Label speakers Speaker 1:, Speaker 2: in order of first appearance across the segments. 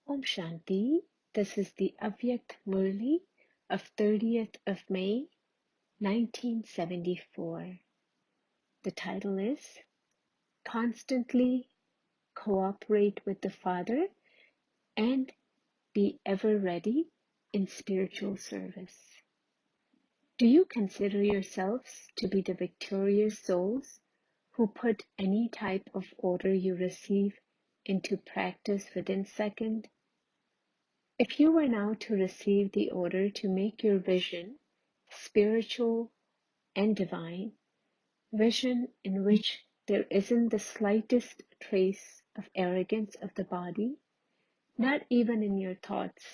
Speaker 1: Om Shanti. This is the Avyakt Murli of 30th of May, 1974. The title is Constantly Cooperate with the Father and Be Ever Ready in Spiritual Service. Do you consider yourselves to be the victorious souls who put any type of order you receive into practice within seconds? If you were now to receive the order to make your vision spiritual and divine, vision in which there isn't the slightest trace of arrogance of the body, not even in your thoughts,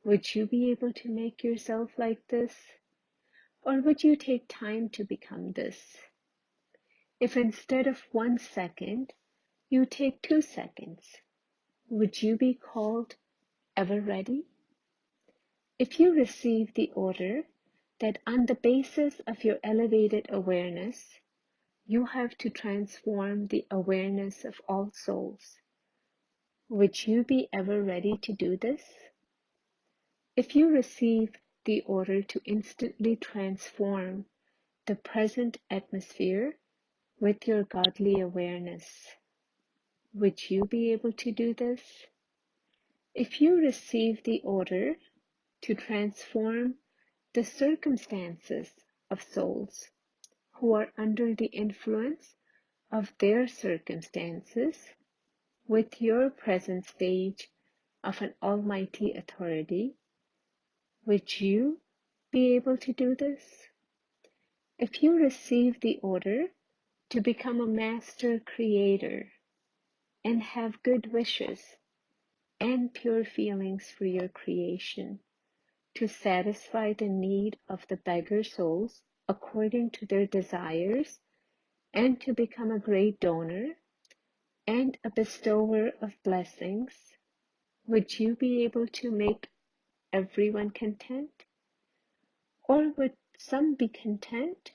Speaker 1: would you be able to make yourself like this? Or would you take time to become this? If instead of 1 second, you take 2 seconds, would you be called ever ready? If you receive the order that on the basis of your elevated awareness, you have to transform the awareness of all souls, would you be ever ready to do this? If you receive the order to instantly transform the present atmosphere with your godly awareness, would you be able to do this? If you receive the order to transform the circumstances of souls who are under the influence of their circumstances with your present stage of an almighty authority, would you be able to do this? If you receive the order to become a master creator and have good wishes and pure feelings for your creation, to satisfy the need of the beggar souls according to their desires, and to become a great donor and a bestower of blessings, would you be able to make everyone content? Or would some be content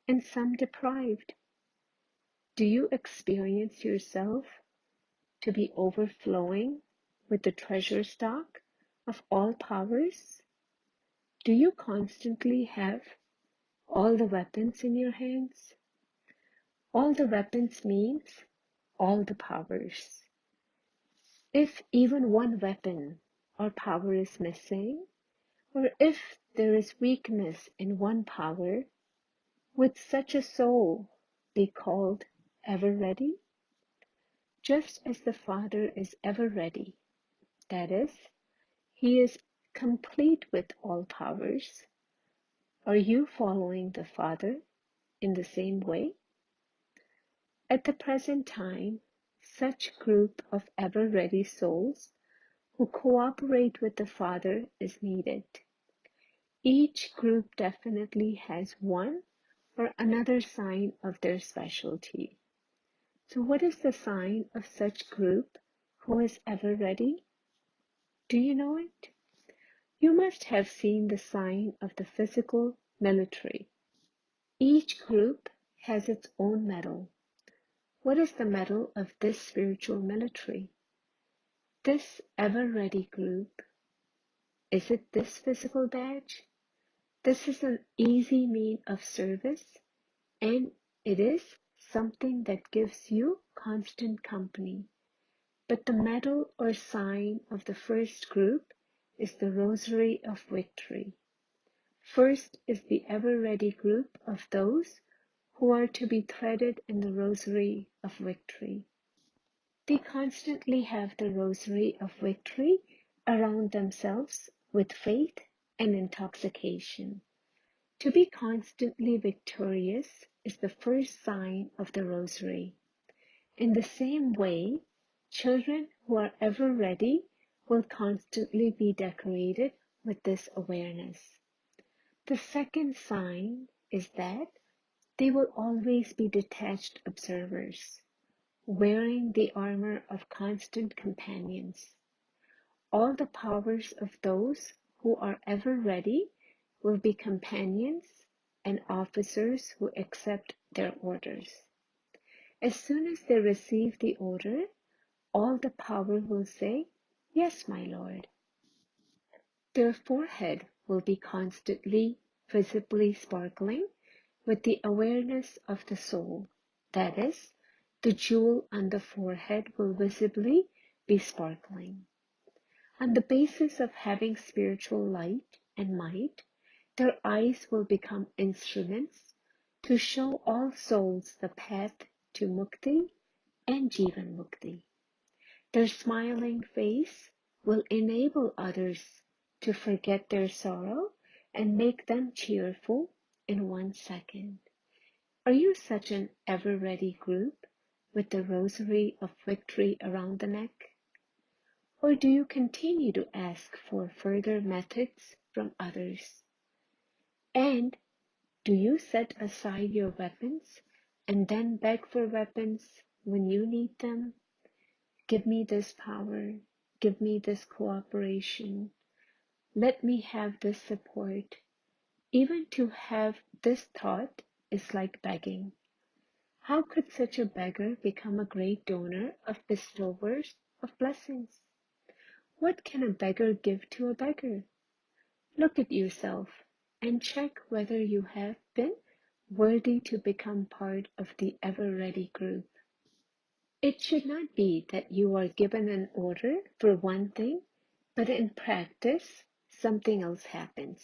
Speaker 1: and some deprived? Do you experience yourself to be overflowing with the treasure stock of all powers? Do you constantly have all the weapons in your hands? All the weapons means all the powers. If even one weapon or power is missing, or if there is weakness in one power, would such a soul be called ever ready? Just as the Father is ever ready, that is, He is complete with all powers, are you following the Father in the same way? At the present time, such group of ever-ready souls who cooperate with the Father is needed. Each group definitely has one or another sign of their specialty. So what is the sign of such group who is ever ready? Do you know it? You must have seen the sign of the physical military. Each group has its own medal. What is the medal of this spiritual military? This ever-ready group, is it this physical badge? This is an easy mean of service, and it is something that gives you constant company. But the medal or sign of the first group is the rosary of victory. First is the ever-ready group of those who are to be threaded in the rosary of victory. They constantly have the rosary of victory around themselves with faith and intoxication. To be constantly victorious is the first sign of the rosary. In the same way, children who are ever ready will constantly be decorated with this awareness. The second sign is that they will always be detached observers, wearing the armor of constant companions. All the powers of those who are ever ready will be companions and officers who accept their orders. As soon as they receive the order, all the power will say, Yes, my lord. Their forehead will be constantly, visibly sparkling with the awareness of the soul. That is, the jewel on the forehead will visibly be sparkling. On the basis of having spiritual light and might, their eyes will become instruments to show all souls the path to mukti and jivan mukti. Their smiling face will enable others to forget their sorrow and make them cheerful in 1 second. Are you such an ever-ready group with the rosary of victory around the neck? Or do you continue to ask for further methods from others? And do you set aside your weapons and then beg for weapons when you need them? Give me this power. Give me this cooperation. Let me have this support. Even to have this thought is like begging. How could such a beggar become a great donor of bestowers of blessings? What can a beggar give to a beggar? Look at yourself and check whether you have been worthy to become part of the ever-ready group. It should not be that you are given an order for one thing, but in practice, something else happens.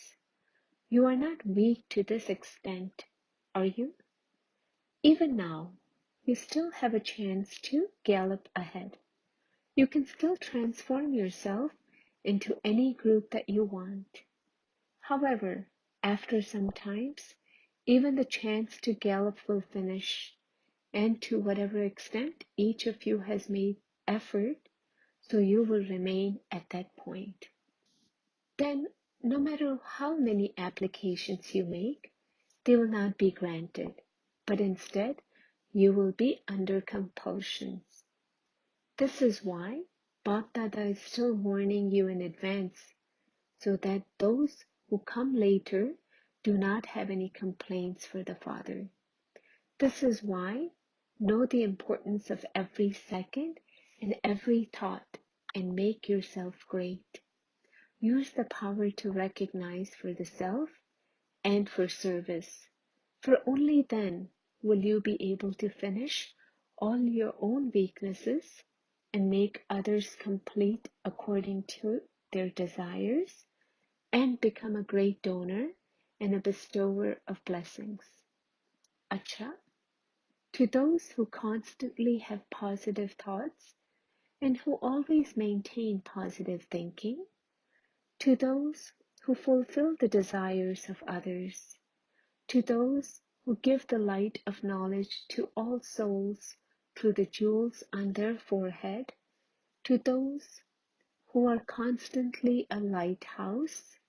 Speaker 1: You are not weak to this extent, are you? Even now, you still have a chance to gallop ahead. You can still transform yourself into any group that you want. However, after some times, even the chance to gallop will finish, and to whatever extent each of you has made effort, so you will remain at that point. Then, no matter how many applications you make, they will not be granted, but instead you will be under compulsions. This is why Bapdada is still warning you in advance, so that those who come later do not have any complaints for the Father. This is why know the importance of every second and every thought and make yourself great. Use the power to recognize for the self and for service, for only then will you be able to finish all your own weaknesses and make others complete according to their desires and become a great donor and a bestower of blessings. Acha, to those who constantly have positive thoughts and who always maintain positive thinking, to those who fulfill the desires of others, to those who give the light of knowledge to all souls through the jewels on their forehead, to those who are constantly a lighthouse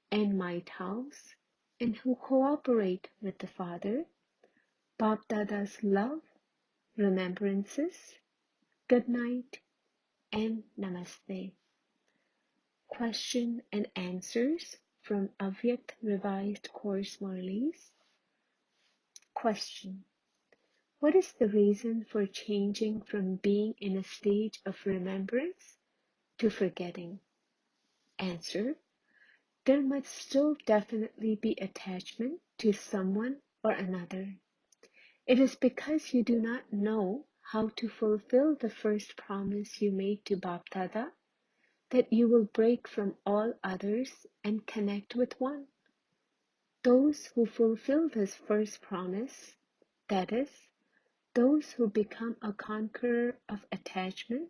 Speaker 1: and might house and who cooperate with the Father, Bapdada's love, remembrances, good night, and namaste. Question and answers from Avyakt Revised Course Murlis. Question: what is the reason for changing from being in a stage of remembrance to forgetting? Answer: there must still definitely be attachment to someone or another. It is because you do not know how to fulfill the first promise you made to Bapdada that you will break from all others and connect with one. Those who fulfill this first promise, that is, those who become a conqueror of attachment,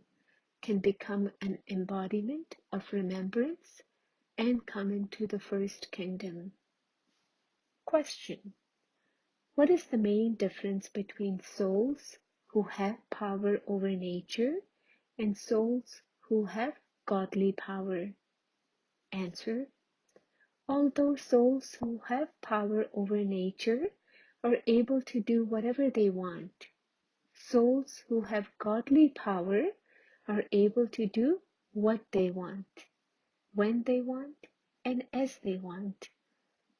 Speaker 1: can become an embodiment of remembrance and come into the first kingdom. Question: what is the main difference between souls who have power over nature and souls who have godly power? Answer: although souls who have power over nature are able to do whatever they want, souls who have godly power are able to do what they want, when they want, and as they want.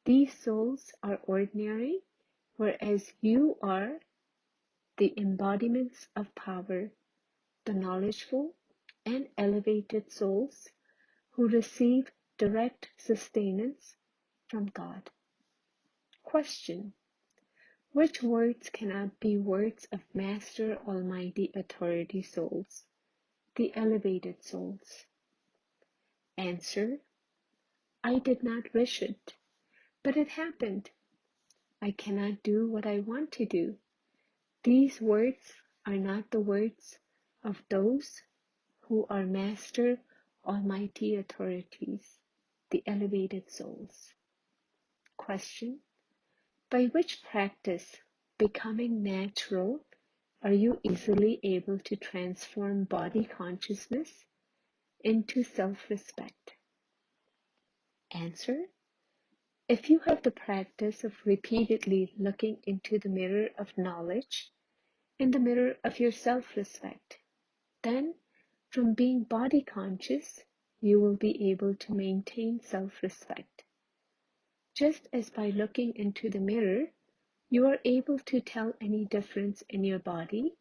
Speaker 1: These souls are ordinary, whereas you are the embodiments of power, the knowledgeful and elevated elevated souls who receive direct sustenance from God. Question: which words cannot be words of Master Almighty Authority souls, the elevated souls? Answer: I did not wish it, but it happened. I cannot do what I want to do. These words are not the words of those who are Master Almighty Authorities, the elevated souls. Question: by which practice, becoming natural, are you easily able to transform body consciousness into self-respect? Answer: if you have the practice of repeatedly looking into the mirror of knowledge, in the mirror of your self-respect, then from being body conscious, you will be able to maintain self-respect. Just as by looking into the mirror, you are able to tell any difference in your body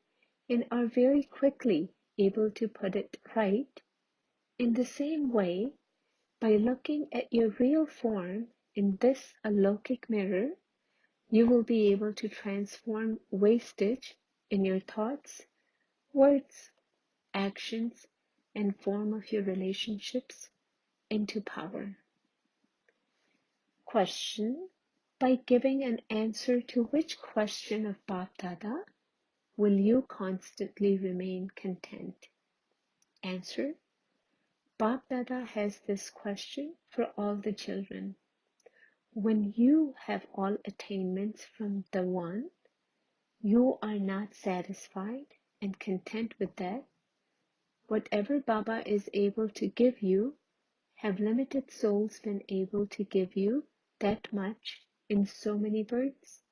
Speaker 1: and are very quickly able to put it right, in the same way, by looking at your real form in this alokik mirror, you will be able to transform wastage in your thoughts, words, actions, and form of your relationships into power. Question: by giving an answer to which question of Bap Dada will you constantly remain content? Answer: Bap Dada has this question for all the children. When you have all attainments from the One, you are not satisfied and content with that. Whatever Baba is able to give you, have limited souls been able to give you that much in so many births?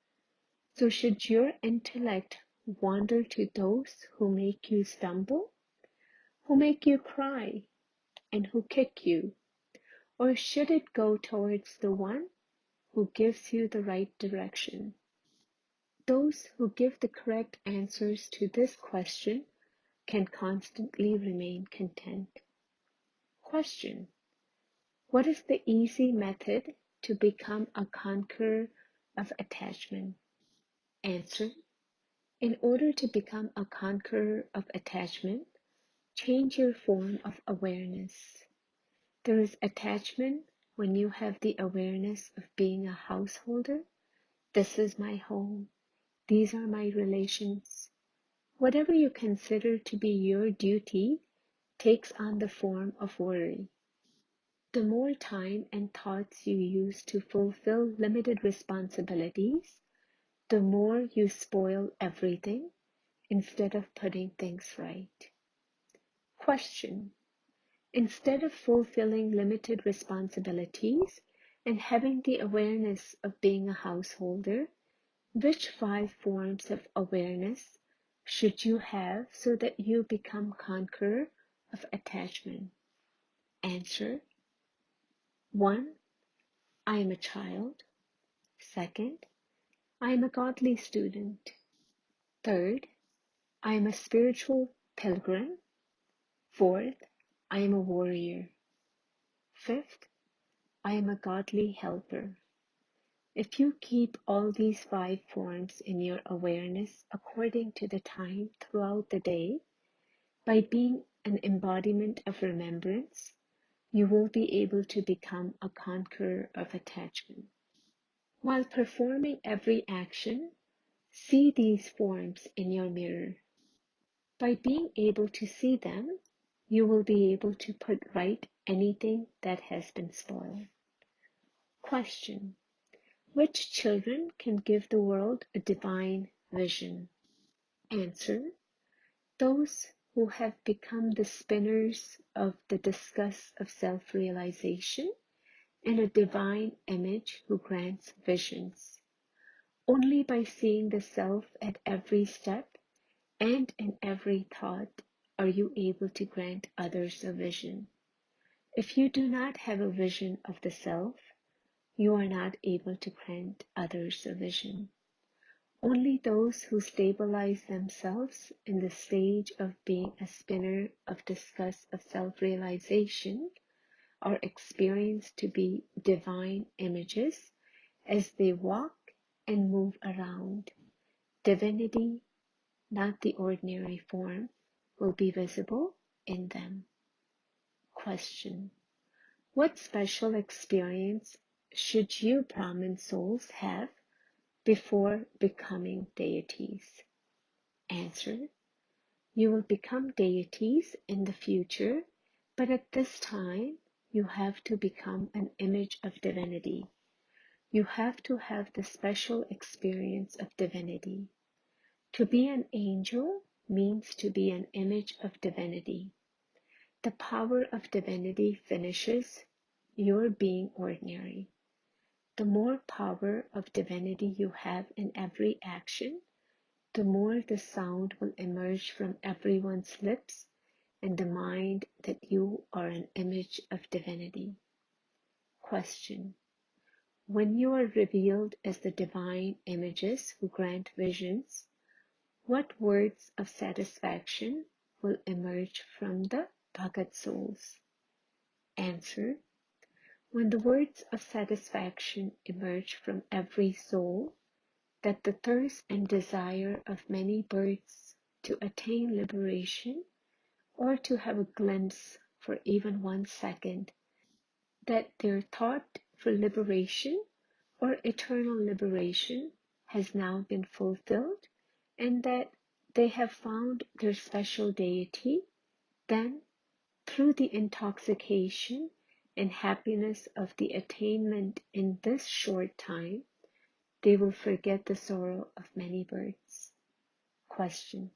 Speaker 1: So should your intellect wander to those who make you stumble, who make you cry, and who kick you? Or should it go towards the One who gives you the right direction? Those who give the correct answers to this question can constantly remain content. Question: what is the easy method to become a conqueror of attachment? Answer: in order to become a conqueror of attachment, change your form of awareness. There is attachment when you have the awareness of being a householder. This is my home. These are my relations. Whatever you consider to be your duty takes on the form of worry. The more time and thoughts you use to fulfill limited responsibilities, the more you spoil everything instead of putting things right. Question: instead of fulfilling limited responsibilities and having the awareness of being a householder, which 5 forms of awareness should you have so that you become conqueror of attachment? Answer: 1. I am a child. 2nd, I am a godly student. 3rd, I am a spiritual pilgrim. 4th, I am a warrior. 5th, I am a godly helper. If you keep all these 5 forms in your awareness according to the time throughout the day, by being an embodiment of remembrance, you will be able to become a conqueror of attachment. While performing every action, see these forms in your mirror. By being able to see them, you will be able to put right anything that has been spoiled. Question: which children can give the world a divine vision? Answer: those who have become the spinners of the discus of self-realization and a divine image who grants visions. Only by seeing the self at every step and in every thought are you able to grant others a vision. If you do not have a vision of the self, you are not able to grant others a vision. Only those who stabilize themselves in the stage of being a spinner of disgust of self-realization are experienced to be divine images as they walk and move around. Divinity, not the ordinary form, will be visible in them. Question: what special experience should you Brahmin souls have before becoming deities? Answer: you will become deities in the future, but at this time you have to become an image of divinity. You have to have the special experience of divinity. To be an angel means to be an image of divinity. The power of divinity finishes your being ordinary. The more power of divinity you have in every action, the more the sound will emerge from everyone's lips and the mind that you are an image of divinity. Question: when you are revealed as the divine images who grant visions, what words of satisfaction will emerge from the Bhagat souls? Answer: when the words of satisfaction emerge from every soul, that the thirst and desire of many birds to attain liberation or to have a glimpse for even 1 second, that their thought for liberation or eternal liberation has now been fulfilled, and that they have found their special deity, then, through the intoxication and happiness of the attainment in this short time, they will forget the sorrow of many births. Question: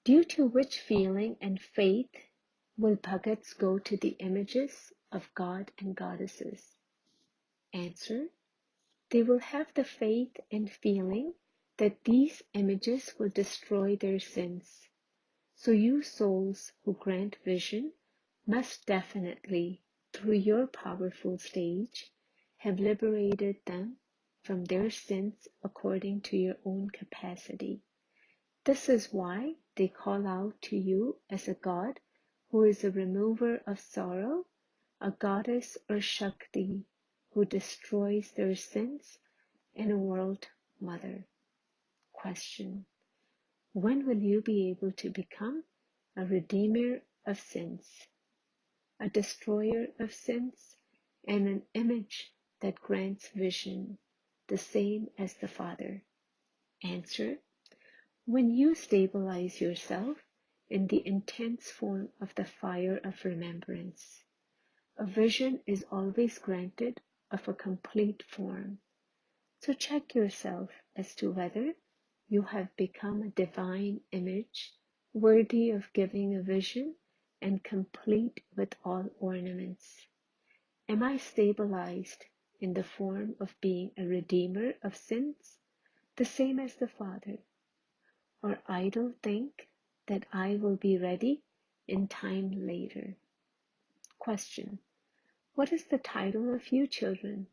Speaker 1: due to which feeling and faith will Bhagats go to the images of God and goddesses? Answer: they will have the faith and feeling that these images will destroy their sins. So you souls who grant vision must definitely, through your powerful stage, have liberated them from their sins according to your own capacity. This is why they call out to you as a god who is a remover of sorrow, a goddess or Shakti who destroys their sins, and a world mother. Question: when will you be able to become a redeemer of sins, a destroyer of sins, and an image that grants vision, the same as the Father? Answer: when you stabilize yourself in the intense form of the fire of remembrance. A vision is always granted of a complete form. So check yourself as to whether you have become a divine image worthy of giving a vision and complete with all ornaments. Am I stabilized in the form of being a redeemer of sins, the same as the Father? Or idle think that I will be ready in time later? Question: what is the title of you children?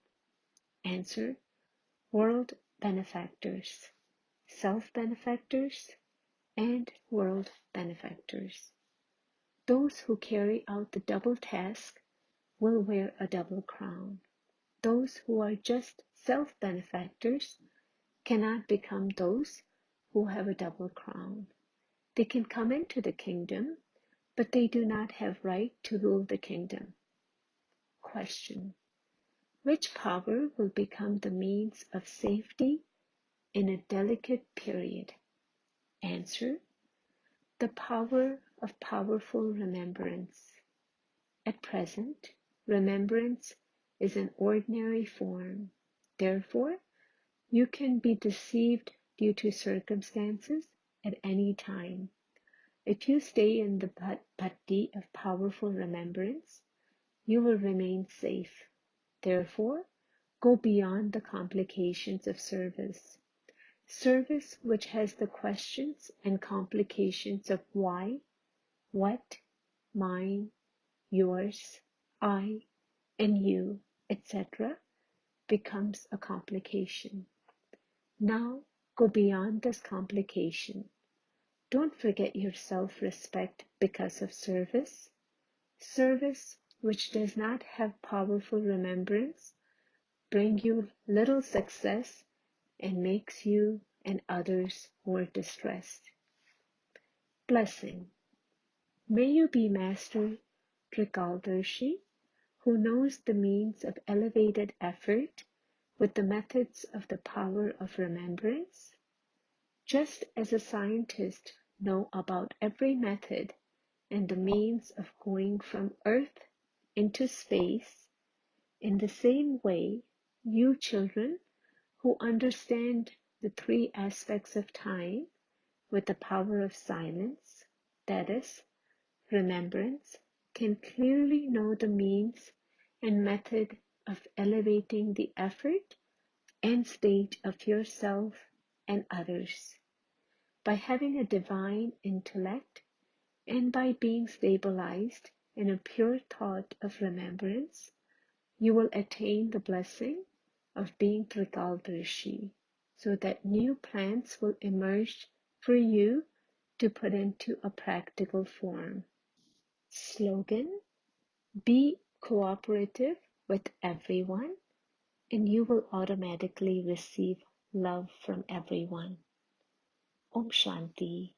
Speaker 1: Answer: world benefactors, self-benefactors, and world benefactors. Those who carry out the double task will wear a double crown. Those who are just self-benefactors cannot become those who have a double crown. They can come into the kingdom, but they do not have right to rule the kingdom. Question: which power will become the means of safety in a delicate period? Answer: the power of powerful remembrance. At present, remembrance is an ordinary form. Therefore, you can be deceived due to circumstances at any time. If you stay in the bhakti of powerful remembrance, you will remain safe. Therefore, go beyond the complications of service. Service which has the questions and complications of why, what, mine, yours, I, and you, etc., becomes a complication. Now Go beyond this complication. Don't forget your self-respect because of service. Service which does not have powerful remembrance bring you little success and makes you and others more distressed. Blessing. May you be Master Trikaldarshi, who knows the means of elevated effort with the methods of the power of remembrance. Just as a scientist knows about every method and the means of going from Earth into space, in the same way, you children who understand the three aspects of time with the power of silence, that is, remembrance, can clearly know the means and method of elevating the effort and state of yourself and others. By having a divine intellect and by being stabilized in a pure thought of remembrance, you will attain the blessing of being Trikaldarshi, so that new plans will emerge for you to put into a practical form. Slogan: be cooperative with everyone and you will automatically receive love from everyone. Om Shanti.